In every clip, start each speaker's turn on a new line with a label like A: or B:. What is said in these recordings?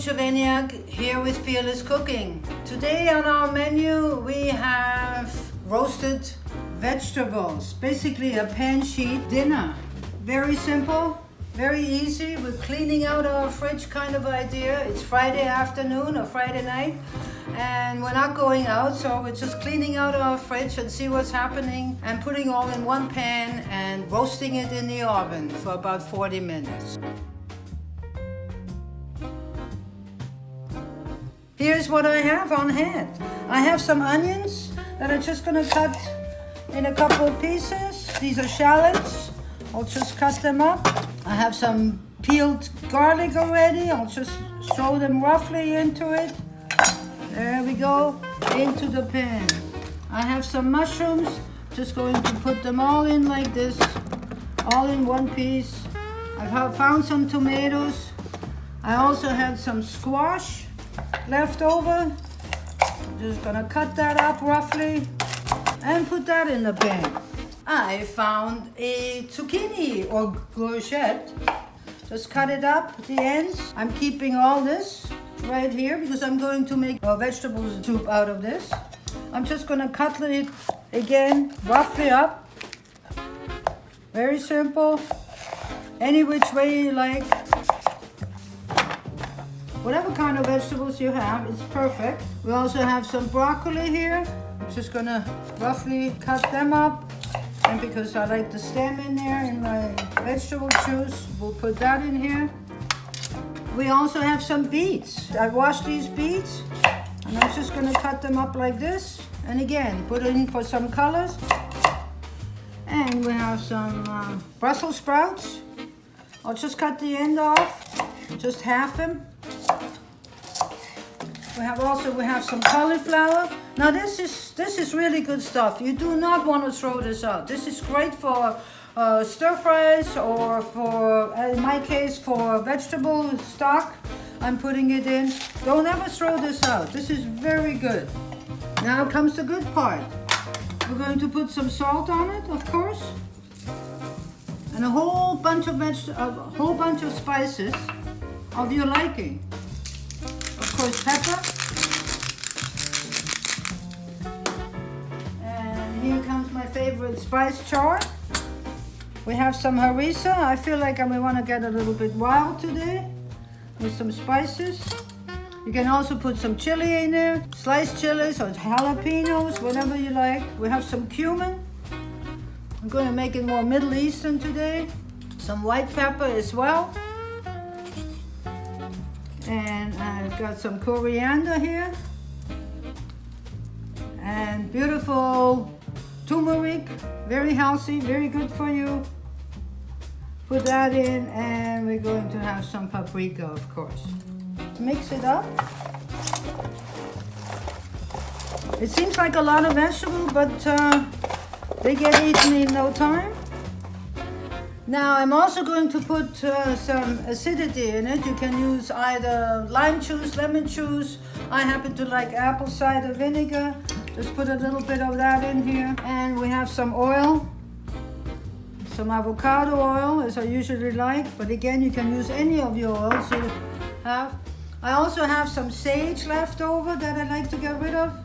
A: Jovaniak here with Fearless Cooking. Today on our menu we have roasted vegetables, basically a pan sheet dinner. Very simple, very easy. We're cleaning out our fridge kind of idea. It's Friday afternoon or Friday night and we're not going out, so we're just cleaning out our fridge and see what's happening and putting all in one pan and roasting it in the oven for about 40 minutes. Here's what I have on hand. I have some onions that I'm just gonna cut in a couple of pieces. These are shallots. I'll just cut them up. I have some peeled garlic already. I'll just throw them roughly into it. There we go, into the pan. I have some mushrooms. Just going to put them all in like this, all in one piece. I've found some tomatoes. I also had some squash left over. Just gonna cut that up roughly and put that in the pan. I found a zucchini or courgette. Just cut it up at the ends. I'm keeping all this right here because I'm going to make a vegetable soup out of this. I'm just gonna cut it again roughly up. Very simple. Any which way you like. Whatever kind of vegetables you have, it's perfect. We also have some broccoli here. I'm just gonna roughly cut them up. And because I like the stem in there in my vegetable juice, we'll put that in here. We also have some beets. I washed these beets and I'm just gonna cut them up like this. And again, put it in for some colors. And we have some Brussels sprouts. I'll just cut the end off, just half them. We have some cauliflower. Now this is really good stuff. You do not want to throw this out. This is great for stir fries or for, in my case, for vegetable stock. I'm putting it in. Don't ever throw this out. This is very good. Now comes the good part. We're going to put some salt on it, of course, and a whole bunch of spices of your liking. Of course, pepper. And here comes my favorite spice char. We have some harissa. I feel like we want to get a little bit wild today with some spices. You can also put some chili in there, sliced chilies or jalapenos, whatever you like. We have some cumin. I'm going to make it more Middle Eastern today. Some white pepper as well. And I've got some coriander here. And beautiful turmeric, very healthy, very good for you. Put that in, and we're going to have some paprika, of course. Mix it up. It seems like a lot of vegetable, but they get eaten in no time. Now I'm also going to put some acidity in it. You can use either lime juice, lemon juice. I happen to like apple cider vinegar. Just put a little bit of that in here. And we have some oil, some avocado oil as I usually like. But again, you can use any of your oils you have. I also have some sage left over that I like to get rid of.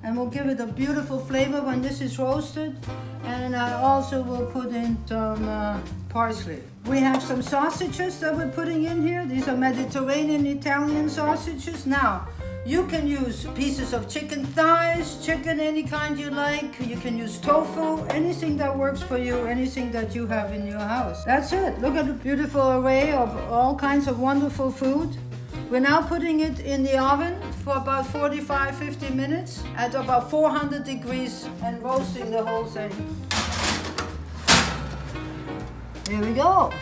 A: And we'll give it a beautiful flavor when this is roasted. And I also will put in some parsley. We have some sausages that we're putting in here. These are Mediterranean Italian sausages. Now, you can use pieces of chicken thighs, chicken any kind you like. You can use tofu, anything that works for you, anything that you have in your house. That's it. Look at the beautiful array of all kinds of wonderful food. We're now putting it in the oven for about 45-50 minutes at about 400 degrees and roasting the whole thing. Here we go.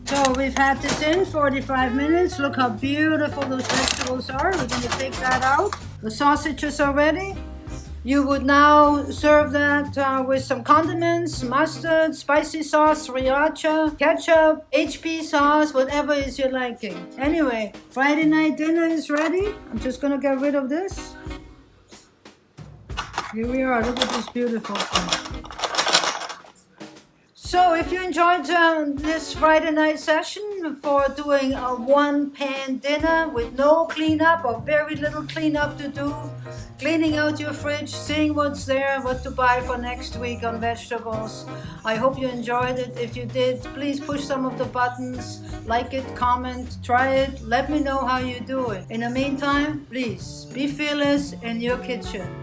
A: So we've had this in 45 minutes. Look how beautiful those vegetables are. We're going to take that out. The sausages are ready. You would now serve that with some condiments, mustard, spicy sauce, sriracha, ketchup, HP sauce, whatever is your liking. Anyway, Friday night dinner is ready. I'm just gonna get rid of this. Here we are, look at this beautiful thing. So if you enjoyed this Friday night session for doing a one-pan dinner with no cleanup or very little cleanup to do, cleaning out your fridge, seeing what's there, what to buy for next week on vegetables, I hope you enjoyed it. If you did, please push some of the buttons, like it, comment, try it, let me know how you do it. In the meantime, please be fearless in your kitchen.